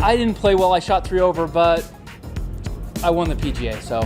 I didn't play well. I shot 3 over, but I won the PGA, so.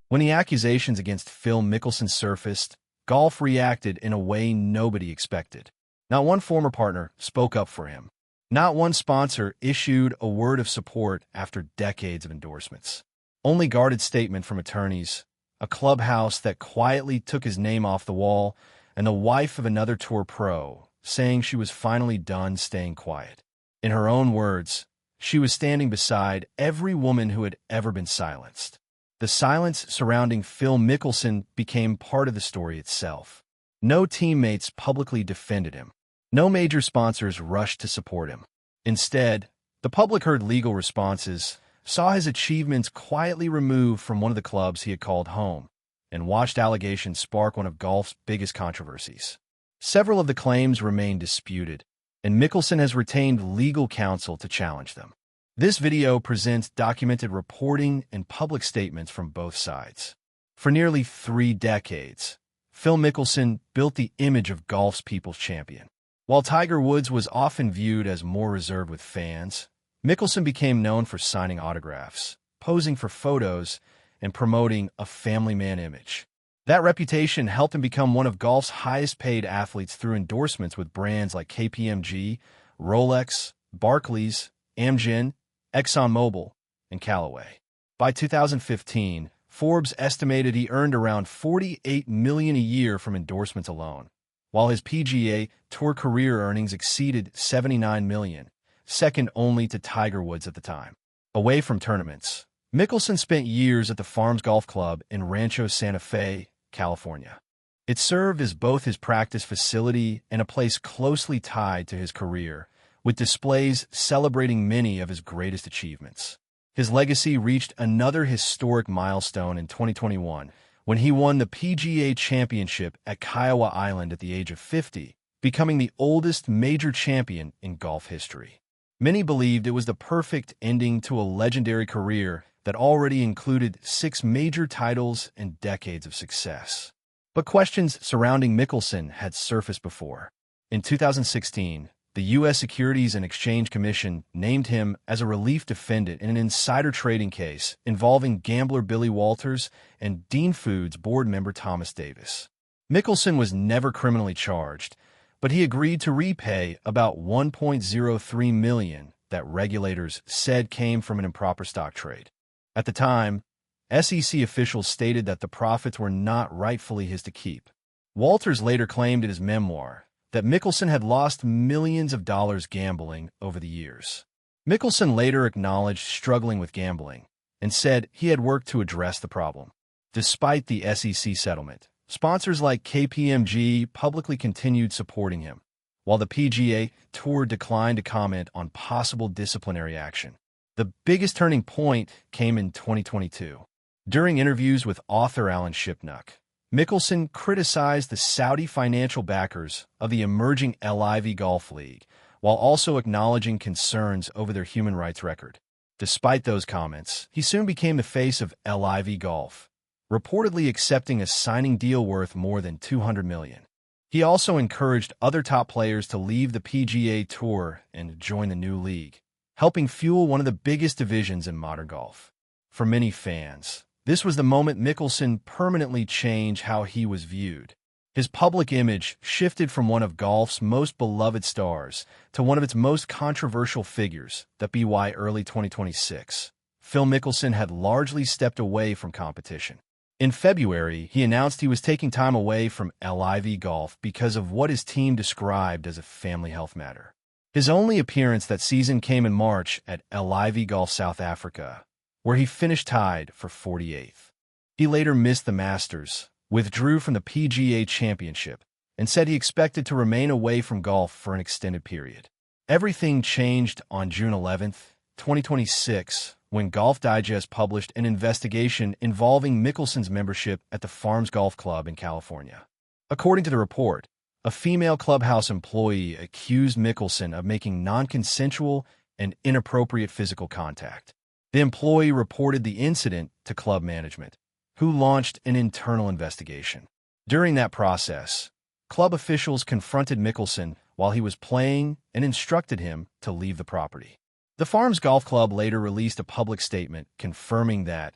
When the accusations against Phil Mickelson surfaced, golf reacted in a way nobody expected. Not one former partner spoke up for him. Not one sponsor issued a word of support after decades of endorsements. Only guarded statement from attorneys, a clubhouse that quietly took his name off the wall, and the wife of another tour pro saying she was finally done staying quiet. In her own words, she was standing beside every woman who had ever been silenced. The silence surrounding Phil Mickelson became part of the story itself. No teammates publicly defended him. No major sponsors rushed to support him. Instead, the public heard legal responses, saw his achievements quietly removed from one of the clubs he had called home, and watched allegations spark one of golf's biggest controversies. Several of the claims remain disputed, and Mickelson has retained legal counsel to challenge them. This video presents documented reporting and public statements from both sides. For nearly 3 decades, Phil Mickelson built the image of golf's people's champion. While Tiger Woods was often viewed as more reserved with fans, Mickelson became known for signing autographs, posing for photos, and promoting a family man image. That reputation helped him become one of golf's highest-paid athletes through endorsements with brands like KPMG, Rolex, Barclays, Amgen, ExxonMobil, and Callaway. By 2015, Forbes estimated he earned around $48 million a year from endorsements alone, while his PGA Tour career earnings exceeded $79 million, second only to Tiger Woods at the time. Away from tournaments, Mickelson spent years at the Farms Golf Club in Rancho Santa Fe, California. It served as both his practice facility and a place closely tied to his career, with displays celebrating many of his greatest achievements. His legacy reached another historic milestone in 2021 when he won the PGA Championship at Kiowa Island at the age of 50, becoming the oldest major champion in golf history. Many believed it was the perfect ending to a legendary career that already included 6 major titles and decades of success. But questions surrounding Mickelson had surfaced before. In 2016, the U.S. Securities and Exchange Commission named him as a relief defendant in an insider trading case involving gambler Billy Walters and Dean Foods board member Thomas Davis. Mickelson was never criminally charged, but he agreed to repay about $1.03 million that regulators said came from an improper stock trade. At the time, SEC officials stated that the profits were not rightfully his to keep. Walters later claimed in his memoir that Mickelson had lost millions of dollars gambling over the years. Mickelson later acknowledged struggling with gambling and said he had worked to address the problem. Despite the SEC settlement, sponsors like KPMG publicly continued supporting him, while the PGA Tour declined to comment on possible disciplinary action. The biggest turning point came in 2022. During interviews with author Alan Shipnuck, Mickelson criticized the Saudi financial backers of the emerging LIV Golf League, while also acknowledging concerns over their human rights record. Despite those comments, he soon became the face of LIV Golf, reportedly accepting a signing deal worth more than $200 million. He also encouraged other top players to leave the PGA Tour and join the new league, helping fuel one of the biggest divisions in modern golf. For many fans, this was the moment Mickelson permanently changed how he was viewed. His public image shifted from one of golf's most beloved stars to one of its most controversial figures. By early 2026, Phil Mickelson had largely stepped away from competition. In February, he announced he was taking time away from LIV Golf because of what his team described as a family health matter. His only appearance that season came in March at LIV Golf South Africa, where he finished tied for 48th. He later missed the Masters, withdrew from the PGA Championship, and said he expected to remain away from golf for an extended period. Everything changed on June 11, 2026, when Golf Digest published an investigation involving Mickelson's membership at the Farms Golf Club in California. According to the report, a female clubhouse employee accused Mickelson of making non-consensual and inappropriate physical contact. The employee reported the incident to club management, who launched an internal investigation. During that process, club officials confronted Mickelson while he was playing and instructed him to leave the property. The Farms Golf Club later released a public statement confirming that,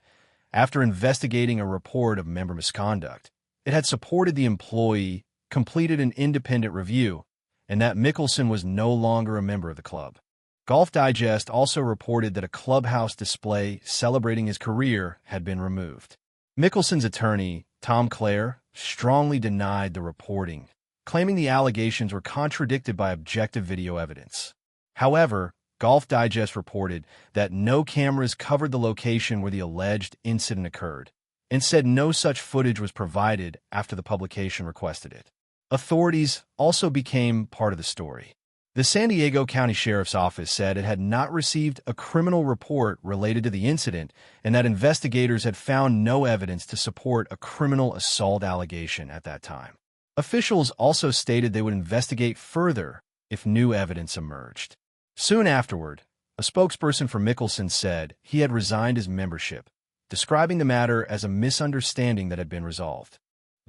after investigating a report of member misconduct, it had supported the employee, completed an independent review, and that Mickelson was no longer a member of the club. Golf Digest also reported that a clubhouse display celebrating his career had been removed. Mickelson's attorney, Tom Clare, strongly denied the reporting, claiming the allegations were contradicted by objective video evidence. However, Golf Digest reported that no cameras covered the location where the alleged incident occurred, and said no such footage was provided after the publication requested it. Authorities also became part of the story. The San Diego County Sheriff's Office said it had not received a criminal report related to the incident and that investigators had found no evidence to support a criminal assault allegation at that time. Officials also stated they would investigate further if new evidence emerged. Soon afterward, a spokesperson for Mickelson said he had resigned his membership, describing the matter as a misunderstanding that had been resolved.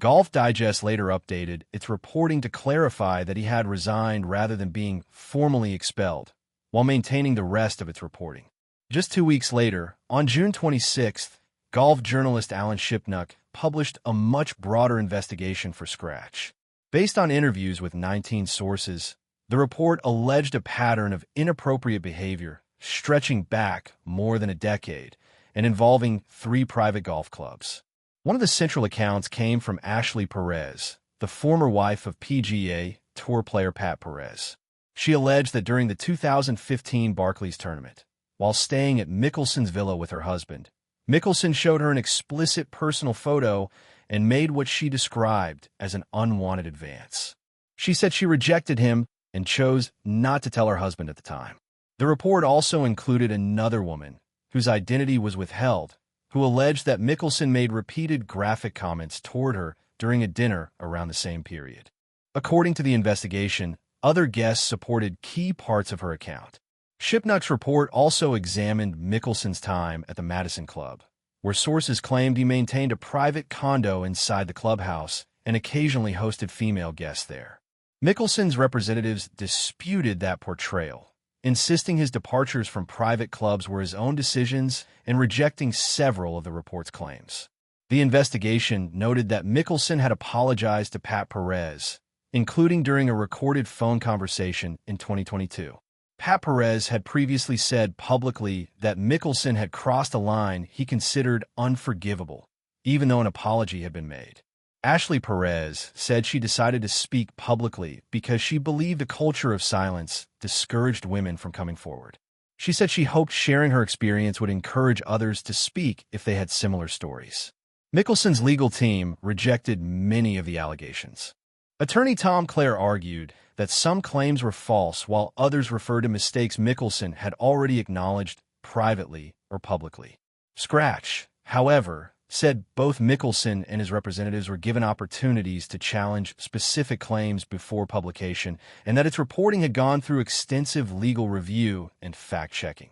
Golf Digest later updated its reporting to clarify that he had resigned rather than being formally expelled, while maintaining the rest of its reporting. Just 2 weeks later, on June 26th, golf journalist Alan Shipnuck published a much broader investigation for Scratch. Based on interviews with 19 sources, the report alleged a pattern of inappropriate behavior stretching back more than a decade and involving 3 private golf clubs. One of the central accounts came from Ashley Perez, the former wife of PGA Tour player Pat Perez. She alleged that during the 2015 Barclays tournament, while staying at Mickelson's villa with her husband, Mickelson showed her an explicit personal photo and made what she described as an unwanted advance. She said she rejected him and chose not to tell her husband at the time. The report also included another woman, whose identity was withheld, who alleged that Mickelson made repeated graphic comments toward her during a dinner around the same period. According to the investigation, other guests supported key parts of her account. Shipnuck's report also examined Mickelson's time at the Madison Club, where sources claimed he maintained a private condo inside the clubhouse and occasionally hosted female guests there. Mickelson's representatives disputed that portrayal, insisting his departures from private clubs were his own decisions and rejecting several of the report's claims. The investigation noted that Mickelson had apologized to Pat Perez, including during a recorded phone conversation in 2022. Pat Perez had previously said publicly that Mickelson had crossed a line he considered unforgivable, even though an apology had been made. Ashley Perez said she decided to speak publicly because she believed a culture of silence discouraged women from coming forward. She said she hoped sharing her experience would encourage others to speak if they had similar stories. Mickelson's legal team rejected many of the allegations. Attorney Tom Clare argued that some claims were false while others referred to mistakes Mickelson had already acknowledged privately or publicly. Scratch, however, said both Mickelson and his representatives were given opportunities to challenge specific claims before publication and that its reporting had gone through extensive legal review and fact-checking.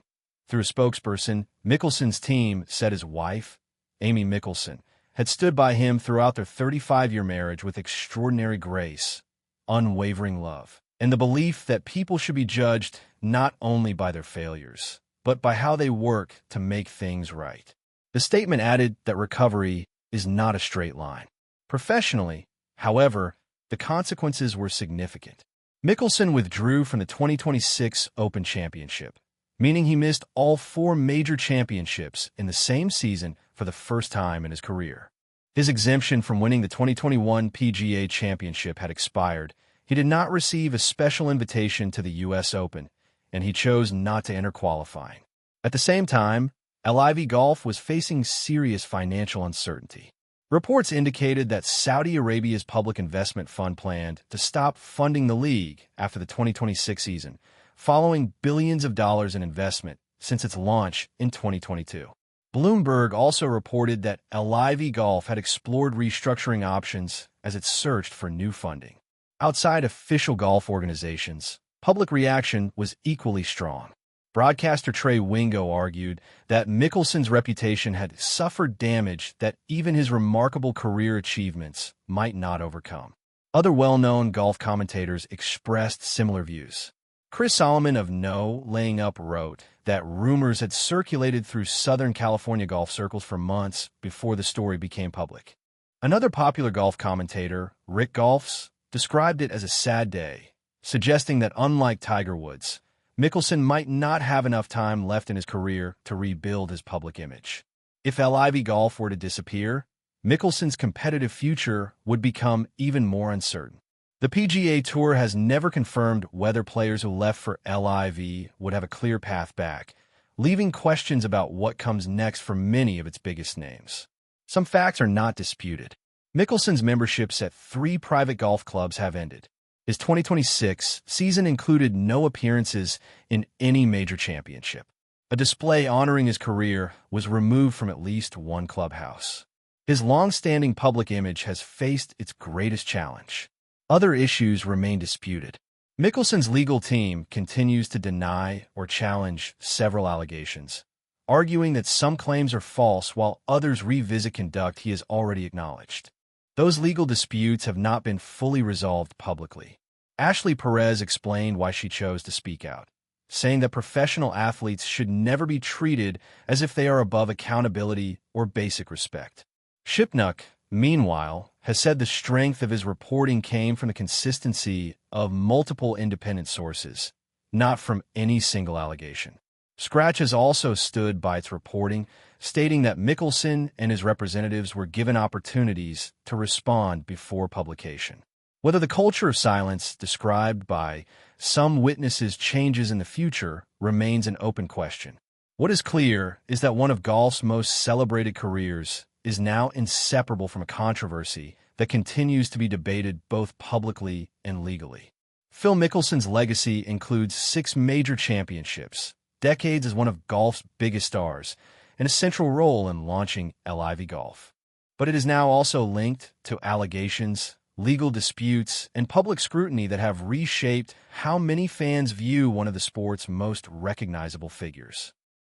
Through a spokesperson, Mickelson's team said his wife, Amy Mickelson, had stood by him throughout their 35-year marriage with extraordinary grace, unwavering love, and the belief that people should be judged not only by their failures, but by how they work to make things right. The statement added that recovery is not a straight line. Professionally, however, the consequences were significant. Mickelson withdrew from the 2026 Open Championship, meaning he missed all 4 major championships in the same season for the first time in his career. His exemption from winning the 2021 PGA Championship had expired. He did not receive a special invitation to the U.S. Open, and he chose not to enter qualifying. At the same time, LIV Golf was facing serious financial uncertainty. Reports indicated that Saudi Arabia's public investment fund planned to stop funding the league after the 2026 season, following billions of dollars in investment since its launch in 2022. Bloomberg also reported that LIV Golf had explored restructuring options as it searched for new funding. Outside official golf organizations, public reaction was equally strong. Broadcaster Trey Wingo argued that Mickelson's reputation had suffered damage that even his remarkable career achievements might not overcome. Other well-known golf commentators expressed similar views. Chris Solomon of No Laying Up wrote that rumors had circulated through Southern California golf circles for months before the story became public. Another popular golf commentator, Rick Golfs, described it as a sad day, suggesting that unlike Tiger Woods, Mickelson might not have enough time left in his career to rebuild his public image. If LIV Golf were to disappear, Mickelson's competitive future would become even more uncertain. The PGA Tour has never confirmed whether players who left for LIV would have a clear path back, leaving questions about what comes next for many of its biggest names. Some facts are not disputed. Mickelson's memberships at 3 private golf clubs have ended. His 2026 season included no appearances in any major championship. A display honoring his career was removed from at least one clubhouse. His long-standing public image has faced its greatest challenge. Other issues remain disputed. Mickelson's legal team continues to deny or challenge several allegations, arguing that some claims are false while others revisit conduct he has already acknowledged. Those legal disputes have not been fully resolved publicly. Ashley Perez explained why she chose to speak out, saying that professional athletes should never be treated as if they are above accountability or basic respect. Shipnuck, meanwhile, has said the strength of his reporting came from the consistency of multiple independent sources, not from any single allegation. Scratch has also stood by its reporting, stating that Mickelson and his representatives were given opportunities to respond before publication. Whether the culture of silence described by some witnesses changes in the future remains an open question. What is clear is that one of golf's most celebrated careers is now inseparable from a controversy that continues to be debated both publicly and legally. Phil Mickelson's legacy includes 6 major championships, decades as one of golf's biggest stars, and a central role in launching LIV Golf. But it is now also linked to allegations, legal disputes, and public scrutiny that have reshaped how many fans view one of the sport's most recognizable figures.